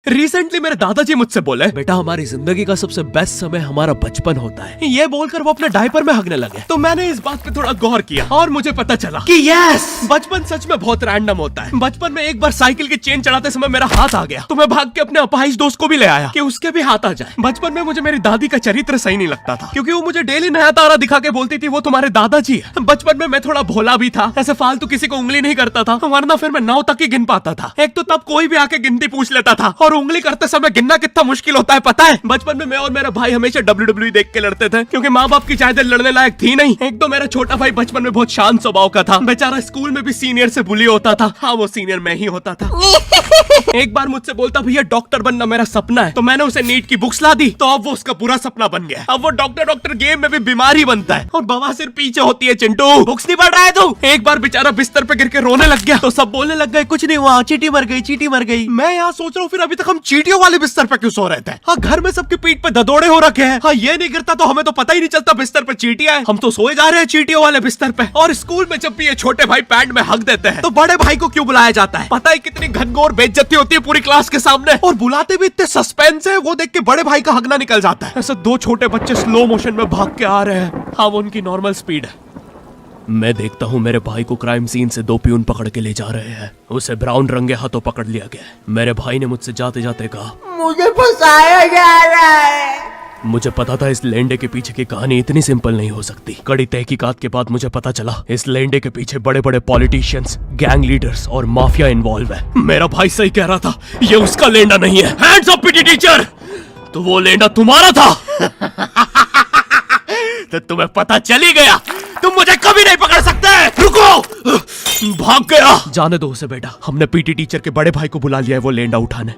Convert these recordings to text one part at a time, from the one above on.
Recently मेरे दादाजी मुझसे बोले, बेटा हमारी जिंदगी का सबसे बेस्ट समय हमारा बचपन होता है। ये बोलकर वो अपने डायपर में हगने लगे। तो मैंने इस बात पे थोड़ा गौर किया और मुझे पता चला कि यस, बचपन सच में बहुत रैंडम होता है। बचपन में एक बार साइकिल की चेन चढ़ाते समय मेरा हाथ आ गया, तो मैं भाग के अपने अपाहिज दोस्त को भी ले आया कि उसके भी हाथ आ जाए। बचपन में मुझे मेरी दादी का चरित्र सही नहीं लगता था, क्योंकि वो मुझे डेली नया तारा दिखा के बोलती थी वो तुम्हारे दादाजी है। बचपन में मैं थोड़ा भोला भी था, ऐसे फालतू किसी को उंगली नहीं करता था, वरना फिर मैं 9 तक ही गिन पाता था। एक तो तब कोई भी आके गिनती पूछ लेता था, और उंगली करते समय गिनना कितना मुश्किल होता है पता है। बचपन में मैं और मेरा भाई हमेशा WWE देख के लड़ते थे, क्योंकि माँ बाप की जायदाद लड़ने लायक थी नहीं। एक तो मेरा छोटा भाई बचपन में बहुत शांत स्वभाव का था, बेचारा स्कूल में भी सीनियर से बुली होता था। हाँ, वो सीनियर मैं ही होता था। एक बार मुझसे बोलता, भैया डॉक्टर बनना मेरा सपना है। तो मैंने उसे नीट की बुक्स ला दी, तो अब वो उसका पूरा सपना बन गया। अब वो डॉक्टर गेम में भी बीमारी बनता है, और बवासीर पीछे होती है। चिंटू बुक्स नहीं पढ़ रहा है तू? एक बार बेचारा बिस्तर पे गिर के रोने लग गया, तो सब बोलने लग गए कुछ नहीं हुआ, चींटी मर गई, चींटी मर गई। मैं यहाँ सोच रहा हूँ फिर अभी तक हम चींटियों वाले बिस्तर पे क्यों सो रहे थे? हाँ, घर में सबकी पीठ पे ददोड़े हो रखे हैं। हाँ, ये नहीं गिरता तो हमें तो पता ही नहीं चलता बिस्तर पे चींटियां हैं। हम तो सोए जा रहे हैं चींटियों वाले बिस्तर पे। और स्कूल में जब भी ये छोटे भाई पैंट में हक देते हैं, तो बड़े भाई को क्यों बुलाया जाता है? पता है कितनी घनघोर बेइज्जती होती है पूरी क्लास के सामने, और बुलाते भी इतने सस्पेंस है, वो देख के बड़े भाई का हगना निकल जाता है। ऐसे 2 छोटे बच्चे स्लो मोशन में भाग के आ रहे हैं। हाँ, वो उनकी नॉर्मल स्पीड है। मैं देखता हूँ मेरे भाई को क्राइम सीन से 2 पियून पकड़ के ले जा रहे हैं। उसे ब्राउन रंगे हाथों पकड़ लिया गया। मेरे भाई ने मुझसे जाते जाते कहा, मुझे फंसाया जा रहा है। मुझे पता था इस लेंडे के पीछे की कहानी इतनी सिंपल नहीं हो सकती। कड़ी तहकीकात के बाद मुझे पता चला इस लेंडे के पीछे बड़े बड़े पॉलिटिशियंस, गैंग लीडर्स और माफिया इन्वॉल्व है। मेरा भाई सही कह रहा था, ये उसका लेंडा नहीं है। हैंड्स अप पीटी टीचर, तो वो लेंडा तुम्हारा था। तो तुम्हें पता चल ही गया, तुम मुझे कभी नहीं पकड़ सकते। रुको, भाग गया। जाने दो उसे बेटा, हमने पीटी टीचर के बड़े भाई को बुला लिया है वो लेंडा उठाने।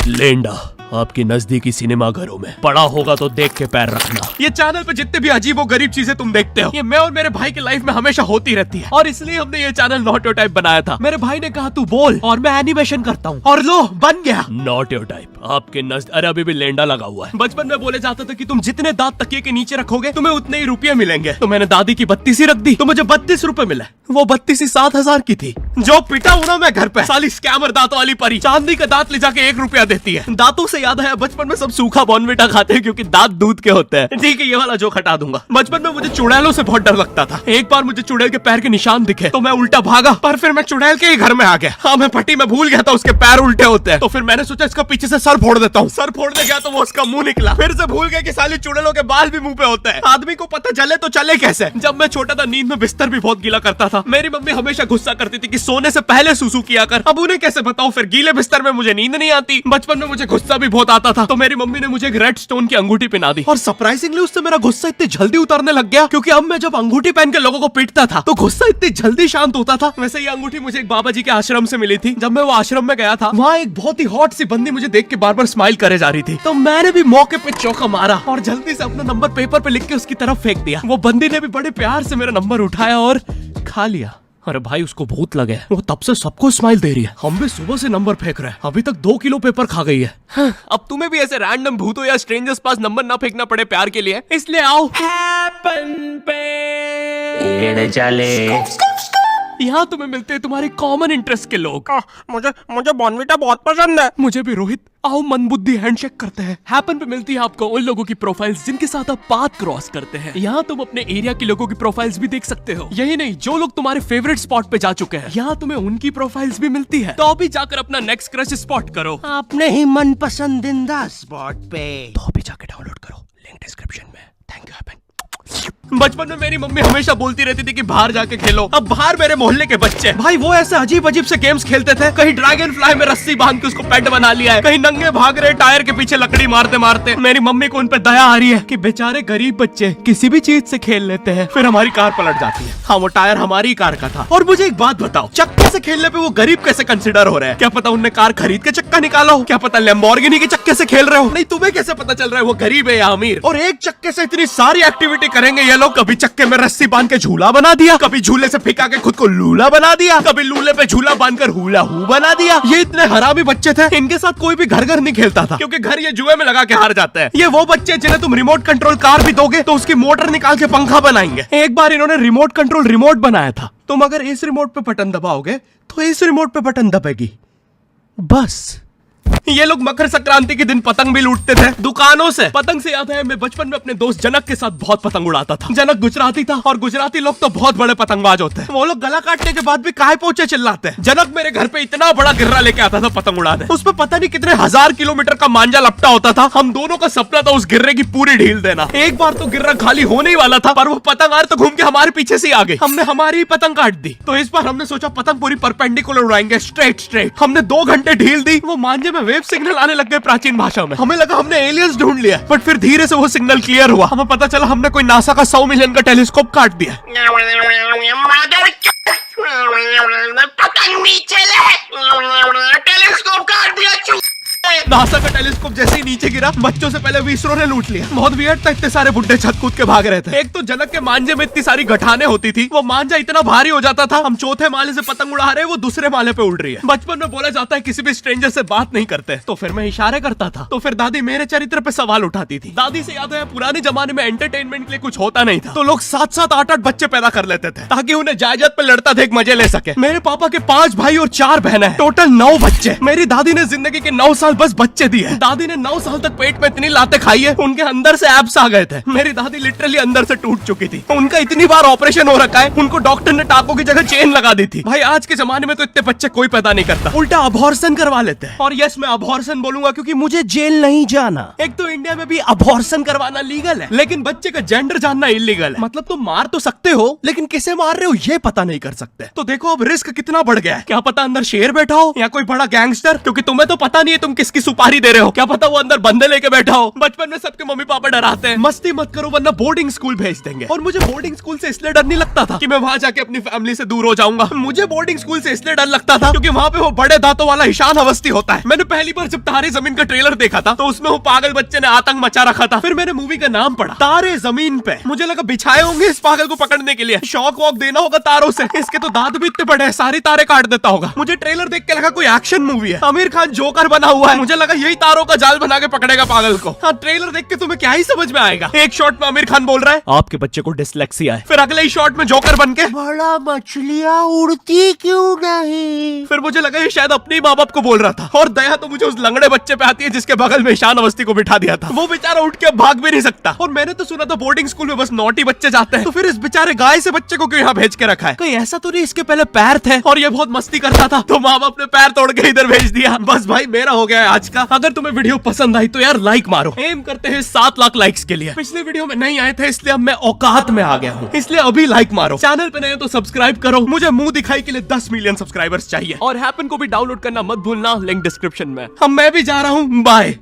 लेंडा आपकी नजदीकी सिनेमा घरों में पड़ा होगा, तो देख के पैर रखना। ये चैनल पे जितने भी अजीब और गरीब चीजें तुम देखते हो, ये मैं और मेरे भाई की लाइफ में हमेशा होती रहती है, और इसलिए हमने ये चैनल नॉट योर टाइप बनाया था। मेरे भाई ने कहा तू बोल और मैं एनिमेशन करता हूँ, और लो बन गया नॉट योर टाइप। आपके अरे अभी भी लेंडा लगा हुआ है। बचपन में बोले जाता था कि तुम जितने दांत तकिए के नीचे रखोगे तुम्हें उतने ही रुपये मिलेंगे। तो मैंने दादी की 32 रख दी, तो मुझे 32 रुपए मिले। वो 32 7,000 की थी। जो पिटा हूं ना मैं घर पे, साली स्कैमर दांतों वाली परी, चांदी का दांत ले जाके 1 रुपया देती है। दांतों से याद है, बचपन में सब सूखा बॉर्नविटा खाते हैं क्योंकि दांत दूध के होते हैं। ठीक है, ये वाला जोक हटा दूंगा। बचपन में मुझे चुड़ैलों से बहुत डर लगता था। एक बार मुझे चुड़ैल के पैर के निशान दिखे, तो मैं उल्टा भागा, पर फिर मैं चुड़ैल के ही घर में आ गया। हाँ, मैं पट्टी में भूल गया था उसके पैर उल्टे होते हैं, तो फिर मैंने सोचा इसका पीछे से सर फोड़ देता हूँ। सर फोड़ने गया तो वो उसका मुंह निकला। फिर से भूल गया कि साली चुड़ैलों के बाल भी मुंह पे होते हैं। आदमी को पता चले तो चले कैसे। जब मैं छोटा था, नींद में बिस्तर भी बहुत गीला करता था। मेरी मम्मी हमेशा गुस्सा करती थी कि सोने से पहले सुसु किया कर। अब उन्हें कैसे बताऊं, फिर गीले बिस्तर में मुझे नींद नहीं आती। बचपन में मुझे गुस्सा भी बहुत आता था, तो मेरी मम्मी ने मुझे एक रेड स्टोन की अंगूठी पहना दी, और सरप्राइजिंगली उससे मेरा गुस्सा इतनी जल्दी उतरने लग गया, क्योंकि अब मैं जब अंगूठी पहन के लोगों को पीटता था तो गुस्सा इतनी जल्दी शांत होता था। वैसे ये अंगूठी मुझे एक बाबा जी के आश्रम से मिली थी। जब मैं वो आश्रम में गया था, वहाँ एक बहुत ही हॉट सी बंदी मुझे देख के बार बार स्माइल करे जा रही थी, तो मैंने भी मौके पे चौका मारा और जल्दी से अपना नंबर पेपर पे लिख के उसकी तरफ फेंक दिया। वो बंदी ने भी बड़े प्यार से मेरा नंबर उठाया और खा लिया। अरे भाई, उसको भूत लगे, वो तब से सबको स्माइल दे रही है। हम भी सुबह से नंबर फेंक रहे हैं, अभी तक 2 किलो पेपर खा गई है। हाँ, अब तुम्हें भी ऐसे रैंडम भूतों या स्ट्रेंजर्स पास नंबर ना फेंकना पड़े प्यार के लिए, इसलिए आओ हैपन पे चले। यहाँ तुम्हें मिलते हैं तुम्हारे कॉमन इंटरेस्ट के लोग। मुझे बॉर्नविटा बहुत पसंद है। मुझे भी रोहित। आओ मन बुद्धि हैंडशेक करते हैं। हैपन पे मिलती है आपको उन लोगों की प्रोफाइल्स जिनके साथ आप पाथ क्रॉस करते हैं। यहाँ तुम अपने एरिया के लोगों की प्रोफाइल्स भी देख सकते हो। यही नहीं, जो लोग तुम्हारे फेवरेट स्पॉट पे जा चुके हैं, यहाँ तुम्हें उनकी प्रोफाइल्स भी मिलती है। तो अभी जाकर अपना नेक्स्ट क्रश स्पॉट करो अपने ही मन पसंदीदा स्पॉट पे। तो अभी जाकर डाउनलोड करो, लिंक डिस्क्रिप्शन में। Thank you happen. बचपन में मेरी मम्मी हमेशा बोलती रहती थी कि बाहर जाके खेलो। अब बाहर मेरे मोहल्ले के बच्चे भाई वो ऐसे अजीब अजीब से गेम्स खेलते थे। कहीं ड्रैगन फ्लाई में रस्सी बांध के उसको पेट बना लिया है, कहीं नंगे भाग रहे टायर के पीछे लकड़ी मारते मारते। मेरी मम्मी को उन पे दया आ रही है कि बेचारे गरीब बच्चे किसी भी चीज से खेल लेते हैं, फिर हमारी कार पलट जाती है। हाँ, वो टायर हमारी कार का था। और मुझे एक बात बताओ, चक्के से खेलने पे वो गरीब कैसे कंसिडर हो रहे हैं? क्या पता उनने कार खरीद के चक्का निकाला हो, क्या पता लैम्बोर्गिनी के चक्के से खेल रहे हो। नहीं, तुम्हें कैसे पता चल रहा है वो गरीब है या अमीर? और एक चक्के से इतनी सारी एक्टिविटी करेंगे ये लोग। कभी चक्के में रस्सी बांध के झूला बना दिया, कभी झूले से फिका के खुद को लूला बना दिया, कभी लूले पे झूला बांधकर हुला हू बना दिया। ये इतने हरामी बच्चे थे, इनके साथ कोई भी घर नहीं खेलता था, क्योंकि घर ये जुए में लगा के हार जाते हैं। ये वो बच्चे जिन्हें तुम रिमोट कंट्रोल कार भी दोगे तो उसकी मोटर निकाल के पंखा बनाएंगे। एक बार इन्होंने रिमोट कंट्रोल रिमोट बनाया था। तुम अगर इस रिमोट पे बटन दबाओगे तो इस रिमोट पे बटन दबेगी, बस ये लोग मकर संक्रांति के दिन पतंग भी लूटते थे दुकानों से। पतंग से याद है मैं बचपन में अपने दोस्त जनक के साथ बहुत पतंग उड़ाता था। जनक गुजराती था और गुजराती लोग तो बहुत बड़े पतंगबाज होते हैं। वो लोग गला काटने के बाद भी काहे पोचे चिल्लाते हैं। जनक मेरे घर पे इतना बड़ा गिर्रा लेके आता था पतंग उड़ाने। उस पर पता नहीं कितने 1000 किलोमीटर का मांझा लपटा होता था। हम दोनों का सपना था उस गिर्रे की पूरी ढील देना। एक बार तो गिर्रा खाली होने ही वाला था पर वो पतंग तो घूम के हमारे पीछे से आ गई। हमने हमारी ही पतंग काट दी। तो इस बार हमने सोचा पतंग पूरी परपेंडिकुलर उड़ाएंगे, स्ट्रेट। हमने 2 घंटे ढील दी। वो मांझे में वेव सिग्नल आने लग गए प्राचीन भाषा में। हमें लगा हमने एलियंस ढूंढ लिया, बट फिर धीरे से वो सिग्नल क्लियर हुआ। हमें पता चला हमने कोई नासा का 100 मिलियन का टेलीस्कोप काट दिया। पतंग नीचे ले, टेलीस्कोप काट दिया। नासा का टेलीस्कोप जैसे ही नीचे गिरा बच्चों से पहले विसरो ने लूट लिया। बहुत वियर्ड था, इतने सारे बुड्ढे छत कूद के भाग रहे थे। एक तो जनक के मांझे में इतनी सारी गठाने होती थी, वो मांझा इतना भारी हो जाता था। हम चौथे माले से पतंग उड़ा रहे, वो दूसरे माले पे उड़ रही है। बचपन में बोला जाता है किसी भी स्ट्रेंजर से बात नहीं करते, तो फिर मैं इशारे करता था। तो फिर दादी मेरे चरित्र पे सवाल उठाती थी। दादी से याद है पुराने जमाने में एंटरटेनमेंट के लिए कुछ होता नहीं था, तो लोग 7-7, 8-8 बच्चे पैदा कर लेते थे ताकि उन्हें जायदाद पे लड़ता देख मजे ले सके। मेरे पापा के 5 भाई और 4 बहनें हैं, टोटल 9 बच्चे। मेरी दादी ने जिंदगी के 9 साल बस बच्चे दिए। दादी ने 9 साल तक पेट में इतनी लातें खाई है, उनके अंदर से एब्स आ गए थे। मेरी दादी लिटरली अंदर से टूट चुकी थी। उनका इतनी बार ऑपरेशन हो रखा है, उनको डॉक्टर ने टाकों की जगह चेन लगा दी थी। भाई आज के जमाने में तो इतने बच्चे कोई पैदा नहीं करता, उल्टा अबॉर्शन करवा लेते हैं। और यस मैं अबॉर्शन बोलूंगा क्योंकि मुझे जेल नहीं जाना। एक तो इंडिया में भी अबॉर्शन करवाना लीगल है, लेकिन बच्चे का जेंडर जानना इलीगल है। मतलब तुम मार तो सकते हो, लेकिन किसे मार रहे हो ये पता नहीं कर सकते। तो देखो अब रिस्क कितना बढ़ गया है। क्या पता अंदर शेर बैठा हो या कोई बड़ा गैंगस्टर, क्योंकि तुम्हें तो पता नहीं है तुम किसकी सुपारी दे रहे हो। क्या पता वो अंदर बंदे लेके बैठा हो। बचपन में सबके मम्मी पापा डराते हैं मस्ती मत करो वरना बोर्डिंग स्कूल भेज देंगे। और मुझे बोर्डिंग स्कूल से इसलिए डर नहीं लगता था कि मैं वहां जाके अपनी फैमिली से दूर हो जाऊंगा। मुझे बोर्डिंग स्कूल से इसलिए डर लगता था क्योंकि वहां पे वो बड़े दांतों वाला ईशान अवस्थी होता है। मैंने पहली बार जब तारे जमीन का ट्रेलर देखा था तो उसमें वो पागल बच्चे ने आतंक मचा रखा था। फिर मैंने मूवी का नाम पढ़ा तारे जमीन पे। मुझे लगा बिछाए होंगे इस पागल को पकड़ने के लिए, शॉक वॉक देना होगा तारों से। इसके तो दांत भी इतने बड़े हैं, सारी तारे काट देता होगा। मुझे ट्रेलर देख के लगा कोई एक्शन मूवी है, आमिर खान जोकर बना हुआ है। मुझे लगा यही तारों का जाल बना के पकड़ेगा पागल को। हाँ ट्रेलर देख के तुम्हें क्या ही समझ में आएगा। एक शॉट में आमिर खान बोल रहा है आपके बच्चे को डिसलेक्सिया है, फिर अगले ही शॉट में जोकर बन के बड़ा मछलियां उड़ती क्यों नहीं। फिर मुझे लगा ये शायद अपने माँ बाप को बोल रहा था। और दया तो मुझे उस लंगड़े बच्चे पे आती है जिसके बगल में ईशान अवस्थी को बिठा दिया था। वो बेचारा उठ के भाग भी नहीं सकता। और मैंने तो सुना था बोर्डिंग स्कूल में बस नॉटी बच्चे जाते हैं, तो फिर इस बेचारे गाय से बच्चे को क्यों यहाँ भेज के रखा है। कहीं ऐसा तो नहीं इसके पहले पैर थे और ये बहुत मस्ती करता था तो माँ बाप ने पैर तोड़ के इधर भेज दिया। बस भाई मेरा हो गया है आज का। अगर तुम्हें वीडियो पसंद आई तो यार लाइक मारो। एम करते हैं 7 लाख लाइक्स के लिए। पिछले वीडियो में नहीं आए थे इसलिए अब मैं औकात में आ गया हूँ, इसलिए अभी लाइक मारो। चैनल पे नए हो तो सब्सक्राइब करो। मुझे मुंह दिखाई के लिए 10 मिलियन सब्सक्राइबर्स चाहिए। और हैपन को भी डाउनलोड करना मत भूलना, लिंक डिस्क्रिप्शन में। अब मैं भी जा रहा हूँ, बाय।